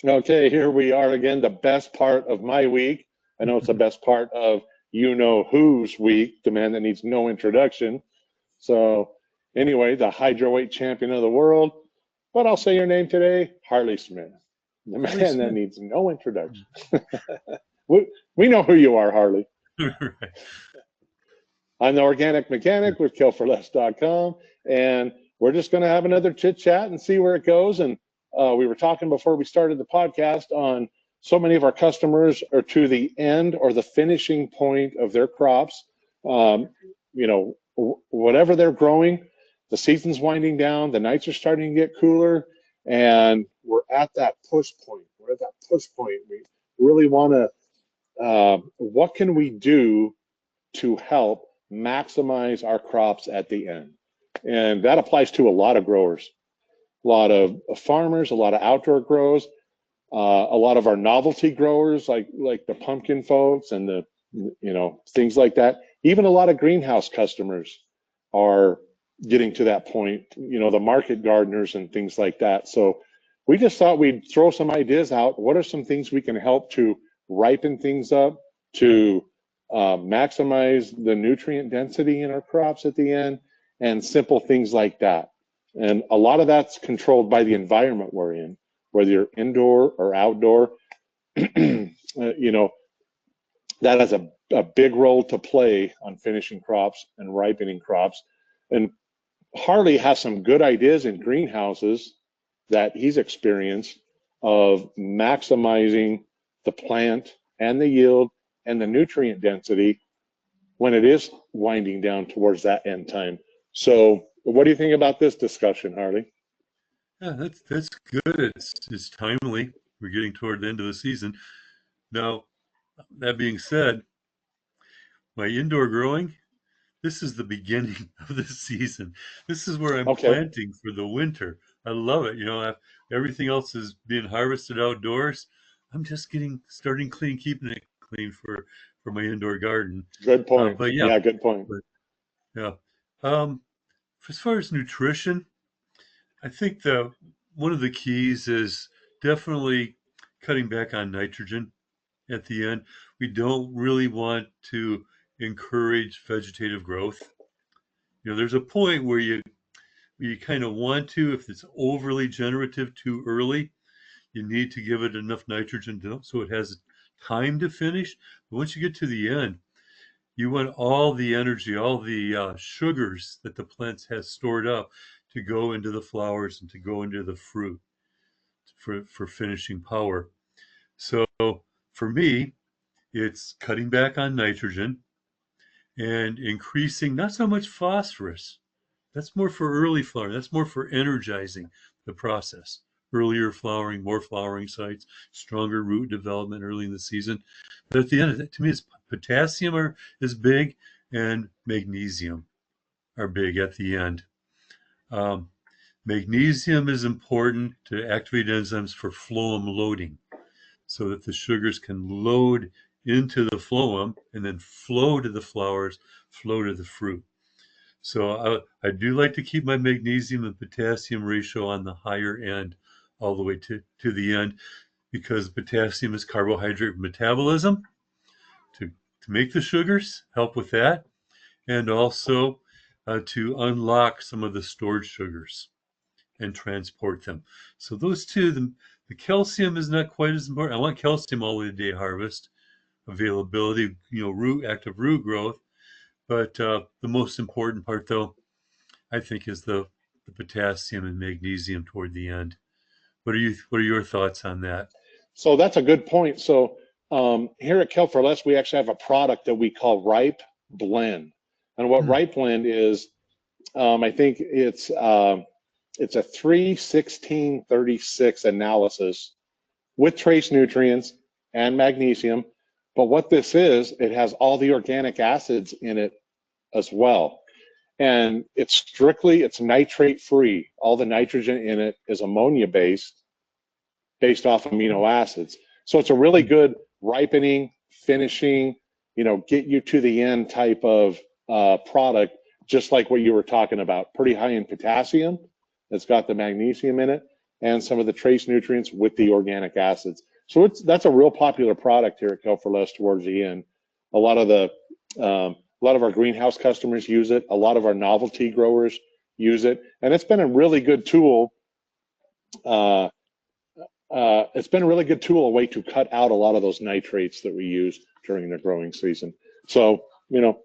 Okay, here we are again, the best part of my week. I know it's the best part of you know who's week, the man that needs no introduction. So, anyway, the hydroweight champion of the world. But I'll say your name today, Harley Smith, the Harley man that Smith. needs no introduction. we know who you are, Harley. Right. I'm the organic mechanic with Kelp4less.com, and we're just going to have another chit chat and see where it goes. And we were talking before we started the podcast on so many of our customers are to the end or the finishing point of their crops. Um, whatever they're growing, the season's winding down, the nights are starting to get cooler, and we're at that push point. We're at that push point. We really want to, what can we do to help maximize our crops at the end? And that applies to a lot of growers, a lot of farmers, a lot of outdoor grows, a lot of our novelty growers like the pumpkin folks and the things like that. Even a lot of greenhouse customers are getting to that point, the market gardeners and things like that. So we just thought we'd throw some ideas out. What are some things we can help to ripen things up, to maximize the nutrient density in our crops at the end, and simple things like that. And a lot of that's controlled by the environment we're in, whether you're indoor or outdoor. That has a big role to play on finishing crops and ripening crops. And Harley has some good ideas in greenhouses that he's experienced of maximizing the plant and the yield and the nutrient density when it is winding down towards that end time. So what do you think about this discussion, Harley? Yeah, that's good. It's timely. We're getting toward the end of the season. Now, that being said, my indoor growing, this is the beginning of the season. This is where I'm Okay. planting for the winter. I love it. Everything else is being harvested outdoors. I'm just starting clean, keeping it clean for my indoor garden. Good point. But yeah, Yeah, good point. but yeah. Um, as far as nutrition, I think one of the keys is definitely cutting back on nitrogen at the end. We don't really want to encourage vegetative growth. There's a point where you kind of want to, if it's overly generative too early, you need to give it enough nitrogen so it has time to finish. But once you get to the end, you want all the energy, all the sugars that the plant has stored up to go into the flowers and to go into the fruit for finishing power. So for me, it's cutting back on nitrogen and increasing not so much phosphorus. That's more for early flowering. That's more for energizing the process. Earlier flowering, more flowering sites, stronger root development early in the season. But at the end of it, to me, it's potassium is big and magnesium are big at the end. Um, Magnesium is important to activate enzymes for phloem loading so that the sugars can load into the phloem and then flow to the flowers, flow to the fruit. So I do like to keep my magnesium and potassium ratio on the higher end all the way to the end because potassium is carbohydrate metabolism to make the sugars, help with that, and also to unlock some of the stored sugars and transport them. So those two, the calcium is not quite as important. I want calcium all the way to day harvest, availability, active root growth. But the most important part, though, I think, is the potassium and magnesium toward the end. What are your thoughts on that? So that's a good point. So here at Kelp4less, we actually have a product that we call Ripe Blend. And what Hmm. Ripe Blend is, I think it's a 3-16-36 analysis with trace nutrients and magnesium. But what this is, it has all the organic acids in it as well. And it's nitrate free. All the nitrogen in it is ammonia based off amino acids. So it's a really good ripening, finishing, get you to the end type of product, just like what you were talking about. Pretty high in potassium. It's got the magnesium in it, and some of the trace nutrients with the organic acids. So that's a real popular product here at Kelp4less towards the end. A lot of the a lot of our greenhouse customers use it. A lot of our novelty growers use it, and it's been a really good tool. Uh, it's been a really good tool, a way to cut out a lot of those nitrates that we use during the growing season. So,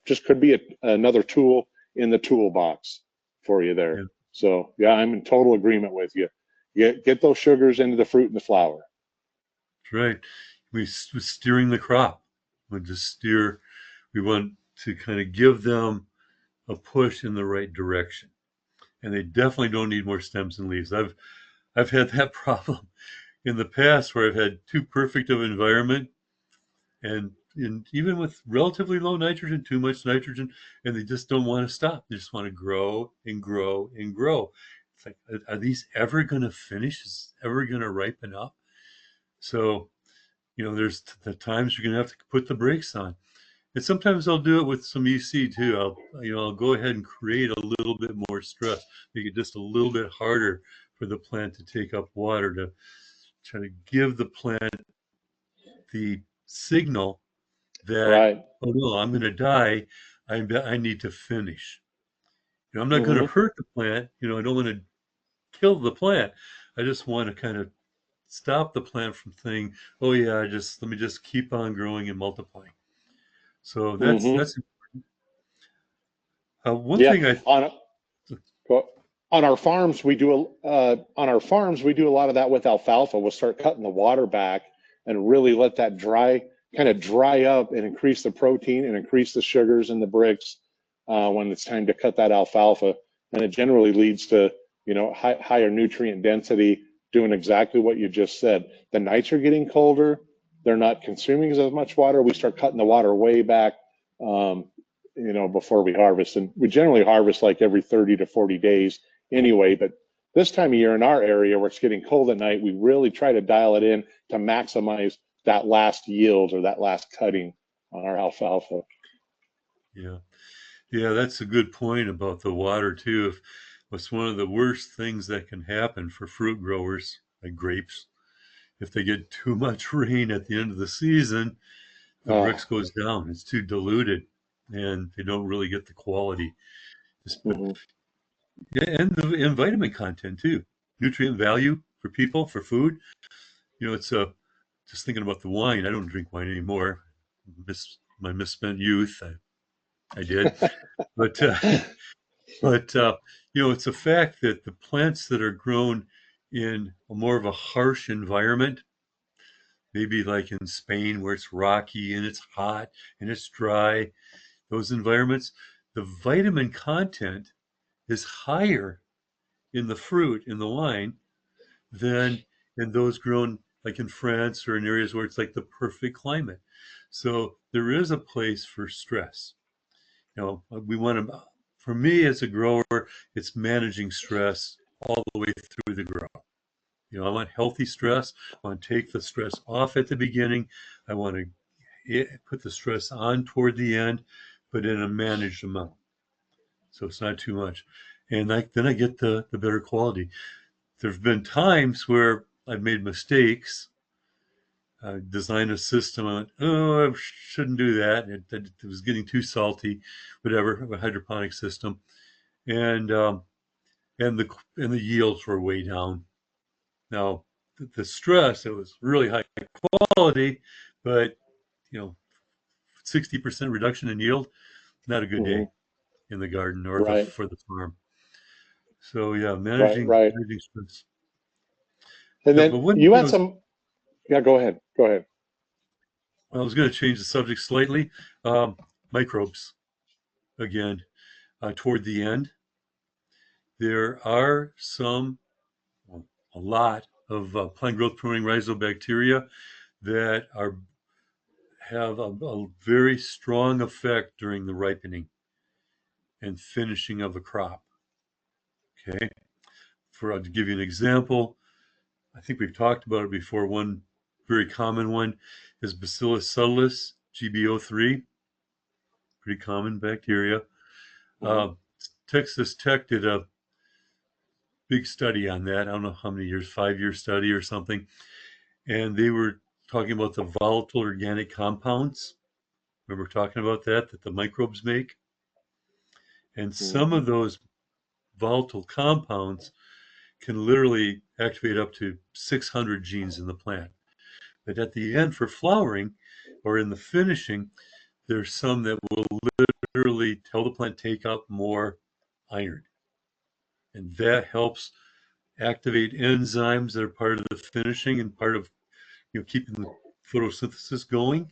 just could be another tool in the toolbox for you there. Yeah. So, yeah, I'm in total agreement with you. Get those sugars into the fruit and the flour. That's right. We're steering the crop. We just steer. We want to kind of give them a push in the right direction, and they definitely don't need more stems and leaves. I've had that problem in the past where I've had too perfect of environment, and even with relatively low nitrogen, too much nitrogen, and they just don't want to stop. They just want to grow and grow and grow. It's like, are these ever going to finish? Is it ever going to ripen up? So, there's the times you're going to have to put the brakes on. And sometimes I'll do it with some EC too. I'll go ahead and create a little bit more stress, make it just a little bit harder for the plant to take up water, to try to give the plant the signal that, Right. oh no, I'm going to die. I need to finish. I'm not going to Mm-hmm. hurt the plant. I don't want to kill the plant. I just want to kind of stop the plant from saying, oh yeah, just let me just keep on growing and multiplying. So that's Mm-hmm. that's one Yeah. thing I On our farms, we do a lot of that with alfalfa. We'll start cutting the water back and really let that kind of dry up, and increase the protein and increase the sugars in the bricks when it's time to cut that alfalfa. And it generally leads to higher nutrient density, doing exactly what you just said. The nights are getting colder. They're not consuming as much water. We start cutting the water way back. Before we harvest, and we generally harvest like every 30 to 40 days anyway. But this time of year in our area where it's getting cold at night, we really try to dial it in to maximize that last yield or that last cutting on our alfalfa. Yeah. Yeah, that's a good point about the water too. If What's one of the worst things that can happen for fruit growers like grapes, if they get too much rain at the end of the season, the Oh, Brix goes down. It's too diluted, and they don't really get the quality. But mm-hmm, yeah, and vitamin content too, nutrient value for people for food. It's just thinking about the wine. I don't drink wine anymore. My misspent youth. I did, but but it's a fact that the plants that are grown in a more of a harsh environment, maybe like in Spain where it's rocky and it's hot and it's dry, those environments, the vitamin content is higher in the fruit, in the wine, than in those grown like in France or in areas where it's like the perfect climate. So there is a place for stress. We want to, for me as a grower, it's managing stress all the way through the grow. I want healthy stress. I want to take the stress off at the beginning. I want to put the stress on toward the end, but in a managed amount. So it's not too much. And then I get the better quality. There've been times where I've made mistakes, designed a system on, oh, I shouldn't do that. It was getting too salty, whatever, a hydroponic system. And and the yields were way down. Now, the stress, it was really high quality, but 60% reduction in yield, not a good mm-hmm. day in the garden or Right, for the farm. So yeah, right, managing right. managing stress. And Yeah, then but when you had some. Yeah, go ahead. Go ahead. I was going to change the subject slightly, um, microbes again. Toward the end, there are well, a lot of plant growth promoting rhizobacteria that have a very strong effect during the ripening and finishing of a crop. Okay, to give you an example, I think we've talked about it before. One very common one is Bacillus subtilis, GBO3, pretty common bacteria. Mm-hmm, Texas Tech did a big study on that. I don't know how many years, 5-year study or something. And they were talking about the volatile organic compounds. Remember talking about that the microbes make? And some Mhm. of those volatile compounds can literally activate up to 600 genes in the plant. But at the end, for flowering or in the finishing, there's some that will literally tell the plant take up more iron. And that helps activate enzymes that are part of the finishing and part of keeping the photosynthesis going.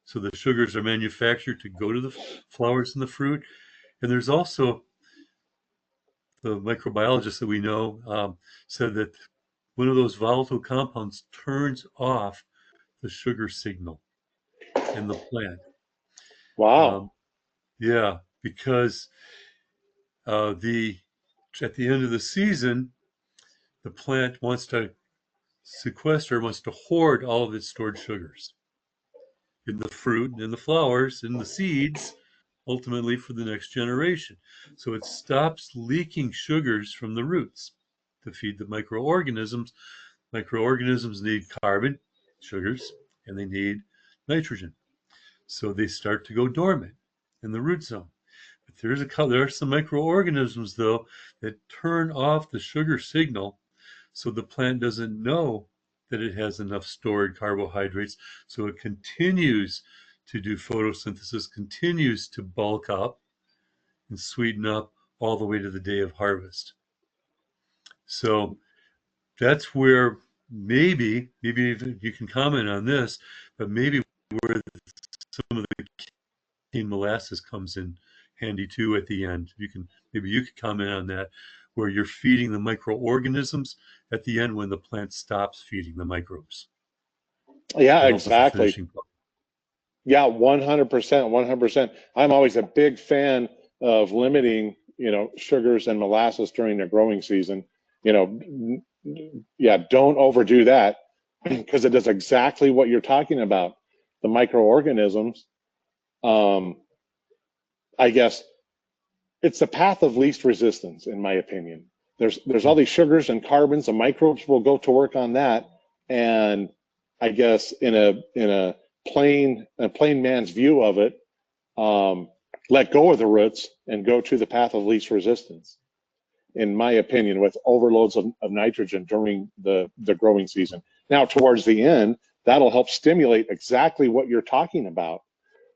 So the sugars are manufactured to go to the flowers and the fruit. And there's also the microbiologist that we know said that one of those volatile compounds turns off the sugar signal in the plant. Wow. Um, yeah, because the at the end of the season, the plant wants to sequester, wants to hoard all of its stored sugars in the fruit, in the flowers, in the seeds, ultimately for the next generation. So it stops leaking sugars from the roots to feed the microorganisms. Microorganisms need carbon, sugars, and they need nitrogen. So they start to go dormant in the root zone. But there are some microorganisms though that turn off the sugar signal so the plant doesn't know that it has enough stored carbohydrates. So it continues to do photosynthesis, continues to bulk up and sweeten up all the way to the day of harvest. So that's where maybe you can comment on this, but maybe where some of the cane molasses comes in handy too at the end. Maybe you could comment on that, where you're feeding the microorganisms at the end when the plant stops feeding the microbes Yeah, to help with the exactly. finishing part. Yeah, 100%, 100%. I'm always a big fan of limiting, sugars and molasses during the growing season. Yeah, don't overdo that because it does exactly what you're talking about. The microorganisms, um, I guess it's the path of least resistance, in my opinion. There's all these sugars and carbons. The microbes will go to work on that, and I guess in a plain man's view of it, um, let go of the roots and go to the path of least resistance, in my opinion, with overloads of nitrogen during the growing season. Now, towards the end, that'll help stimulate exactly what you're talking about.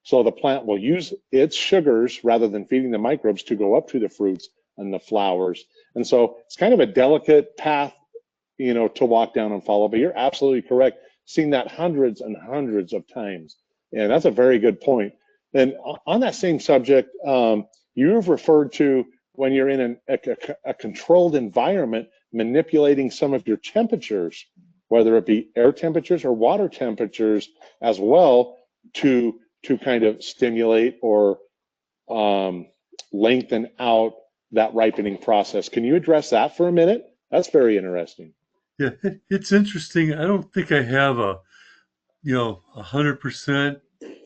So the plant will use its sugars rather than feeding the microbes to go up to the fruits and the flowers. And so it's kind of a delicate path, to walk down and follow. But you're absolutely correct. Seen that hundreds and hundreds of times. And that's a very good point. And on that same subject, you've referred to when you're in a controlled environment, manipulating some of your temperatures, whether it be air temperatures or water temperatures as well, to kind of stimulate or um, lengthen out that ripening process. Can you address that for a minute? That's very interesting. Yeah, it's interesting. I don't think I have a 100%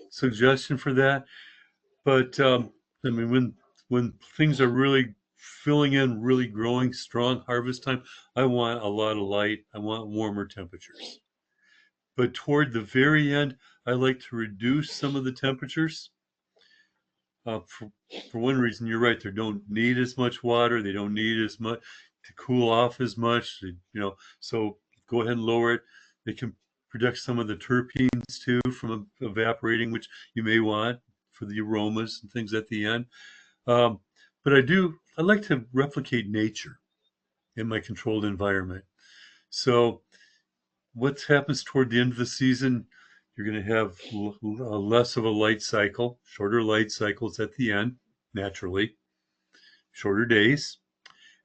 suggestion for that, but I mean when things are really filling in, really growing, strong harvest time, I want a lot of light. I want warmer temperatures. But toward the very end, I like to reduce some of the temperatures. For one reason, you're right. They don't need as much water. They don't need as much to cool off as much. So go ahead and lower it. They can produce some of the terpenes too from evaporating, which you may want for the aromas and things at the end. Um, but I like to replicate nature in my controlled environment. So what happens toward the end of the season? You're going to have less of a light cycle, shorter light cycles at the end, naturally, shorter days,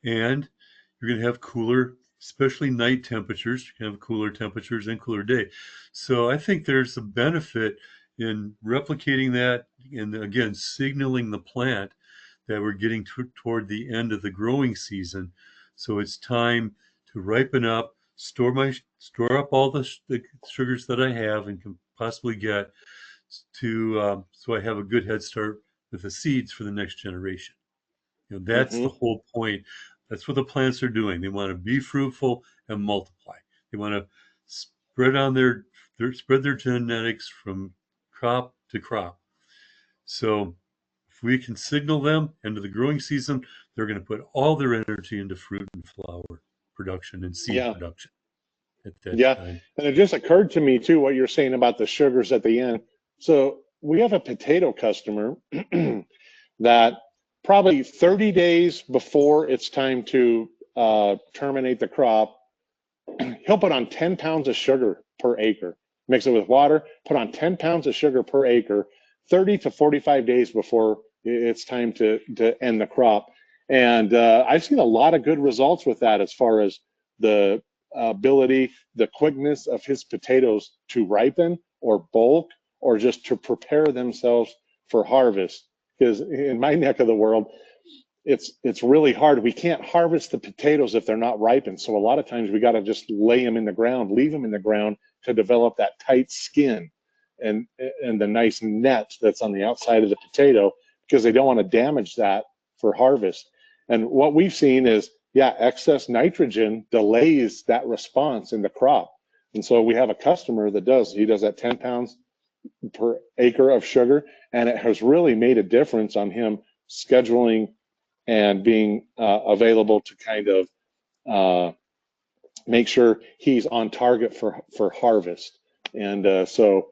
and you're going to have cooler, especially night temperatures. You can have cooler temperatures and cooler day. So I think there's a benefit in replicating that and again signaling the plant that we're getting toward the end of the growing season. So it's time to ripen up, store up all the sugars that I have and can possibly get so I have a good head start with the seeds for the next generation. That's the Hmm. whole point That's what the plants are doing. They want to be fruitful and multiply. They want to spread on spread their genetics from crop to crop. So if we can signal them into the growing season, they're going to put all their energy into fruit and flower production and seed Yeah. production at that Yeah. time. And it just occurred to me too what you're saying about the sugars at the end. So we have a potato customer that probably 30 days before it's time to terminate the crop, he'll put on 10 pounds of sugar per acre, mix it with water, put on 10 pounds of sugar per acre, 30 to 45 days before it's time to end the crop. And I've seen a lot of good results with that as far as the ability, the quickness of his potatoes to ripen or bulk or just to prepare themselves for harvest. Because in my neck of the world, it's really hard. We can't harvest the potatoes if they're not ripened. So a lot of times we got to just lay them in the ground, leave them in the ground to develop that tight skin and the nice net that's on the outside of the potato because they don't want to damage that for harvest. And what we've seen is, yeah, excess nitrogen delays that response in the crop. And so we have a customer that he does that 10 pounds per acre of sugar, and it has really made a difference on him scheduling and being available to kind of make sure he's on target for harvest. And so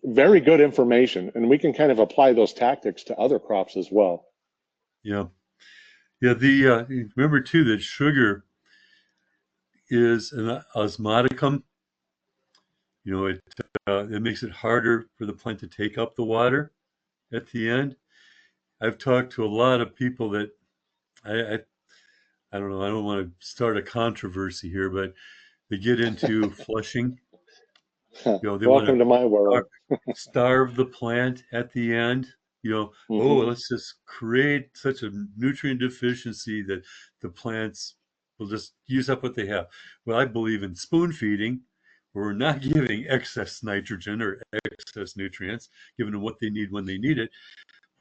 very good information, and we can kind of apply those tactics to other crops as well. Yeah. Yeah. Remember too that sugar is an osmoticum. It makes it harder for the plant to take up the water at the end. I've talked to a lot of people that I I don't know. I don't want to start a controversy here, but they get into flushing. They want Welcome to to my world. starve the plant at the end. Oh, Mm-hmm. let's just create such a nutrient deficiency that the plants will just use up what they have. Well, I believe in spoon feeding, where we're not giving excess nitrogen or excess nutrients, giving them what they need when they need it.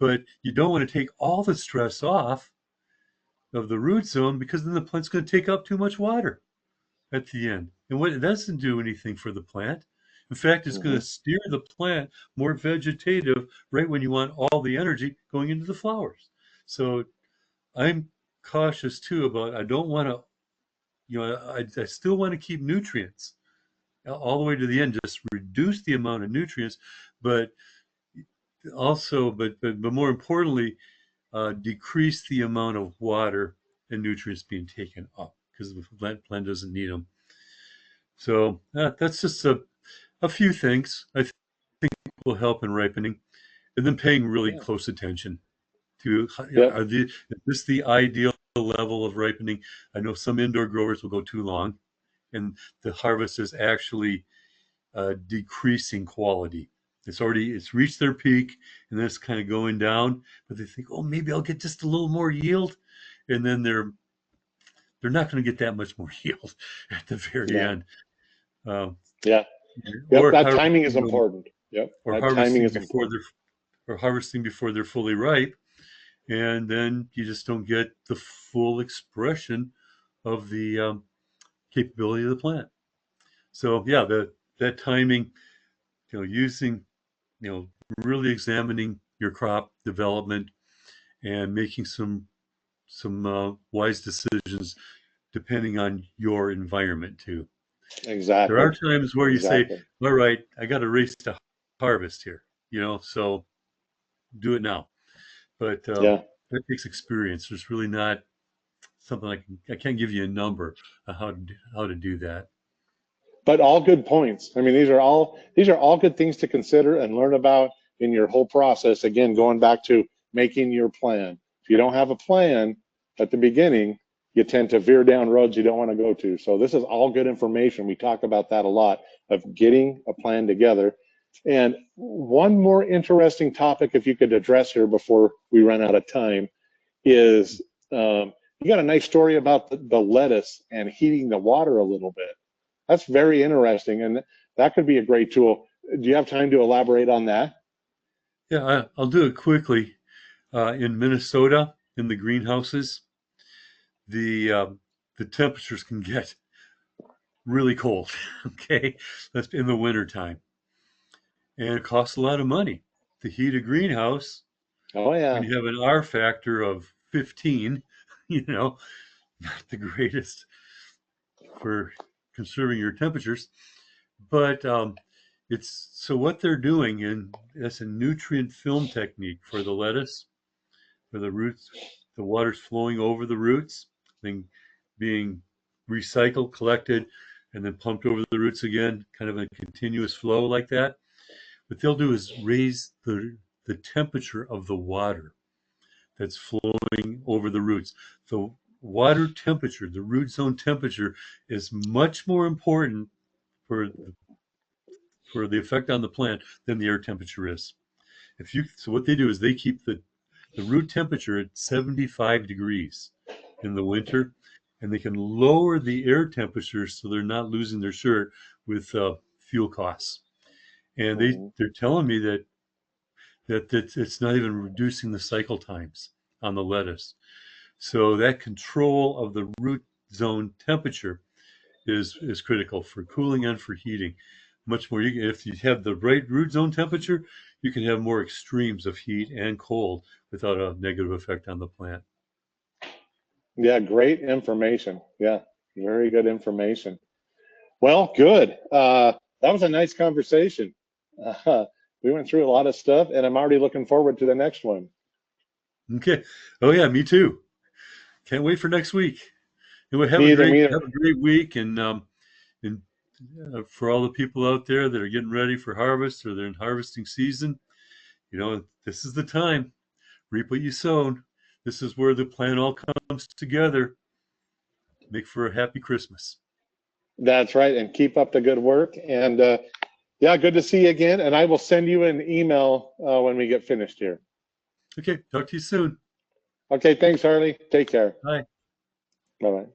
But you don't want to take all the stress off of the root zone because then the plant's going to take up too much water at the end. And what it doesn't do anything for the plant. In fact, it's going Mm-hmm. to steer the plant more vegetative right when you want all the energy going into the flowers. So I'm cautious too about I don't want to, I still want to keep nutrients all the way to the end, just reduce the amount of nutrients, but also, but more importantly, decrease the amount of water and nutrients being taken up because the plant doesn't need them. So that's just a few things I think will help in ripening, and then paying really Yeah. close attention to Yep. is this the ideal level of ripening? I know some indoor growers will go too long, and the harvest is actually decreasing quality. It's reached their peak, and then it's kind of going down. But they think, oh, maybe I'll get just a little more yield, and then they're not going to get that much more yield at the very Yeah. end. Um, Yeah. Yep. or That timing is harvesting them, important. Yep. or That timing harvesting is before important. they're fully ripe, and then you just don't get the full expression of the capability of the plant. So yeah, that timing, using, you know, really examining your crop development and making some wise decisions depending on your environment too. There are Exactly. times where you say, Exactly. all right, I got a race to harvest here, so do it now. But Yeah. that takes experience. There's really not something I can't give you a number on how to do that. But all good points. I mean, these are all good things to consider and learn about in your whole process. Again, going back to making your plan. If you don't have a plan at the beginning, you tend to veer down roads you don't want to go to. So this is all good information. We talk about that a lot of getting a plan together. And one more interesting topic, if you could address here before we run out of time, is you got a nice story about the lettuce and heating the water a little bit. That's very interesting, and that could be a great tool. Do you have time to elaborate on that? Yeah, I'll do it quickly. In Minnesota, in the greenhouses, the temperatures can get really cold. Okay, that's in the wintertime, and it costs a lot of money to heat a greenhouse Oh when yeah. you have an R factor of 15. You know, not the greatest for conserving your temperatures, but it's so what they're doing, and that's a nutrient film technique for the lettuce, for the roots. The water's flowing over the roots, then being recycled, collected, and then pumped over the roots again, kind of a continuous flow like that. What they'll do is raise the temperature of the water that's flowing over the roots. The water temperature, the root zone temperature, is much more important for the effect on the plant than the air temperature is. So what they do is they keep the root temperature at 75 degrees in the winter, and they can lower the air temperature so they're not losing their shirt with fuel costs. And Hmm. they're telling me that it's not even reducing the cycle times on the lettuce. So that control of the root zone temperature is critical for cooling and for heating. Much more, if you have the right root zone temperature, you can have more extremes of heat and cold without a negative effect on the plant. Yeah, great information. Yeah, very good information. Well, good. That was a nice conversation. Uh, we went through a lot of stuff, and I'm already looking forward to the next one. Okay. Oh yeah, me too. Can't wait for next week. Anyway, Me either. Me have either. a great week, and for all the people out there that are getting ready for harvest or they're in harvesting season, this is the time. Reap what you sowed. This is where the plan all comes together. Make for a happy Christmas. That's right. And keep up the good work. And yeah, good to see you again. And I will send you an email when we get finished here. Okay, talk to you soon. Okay. Thanks, Harley. Take care. Bye. Bye bye.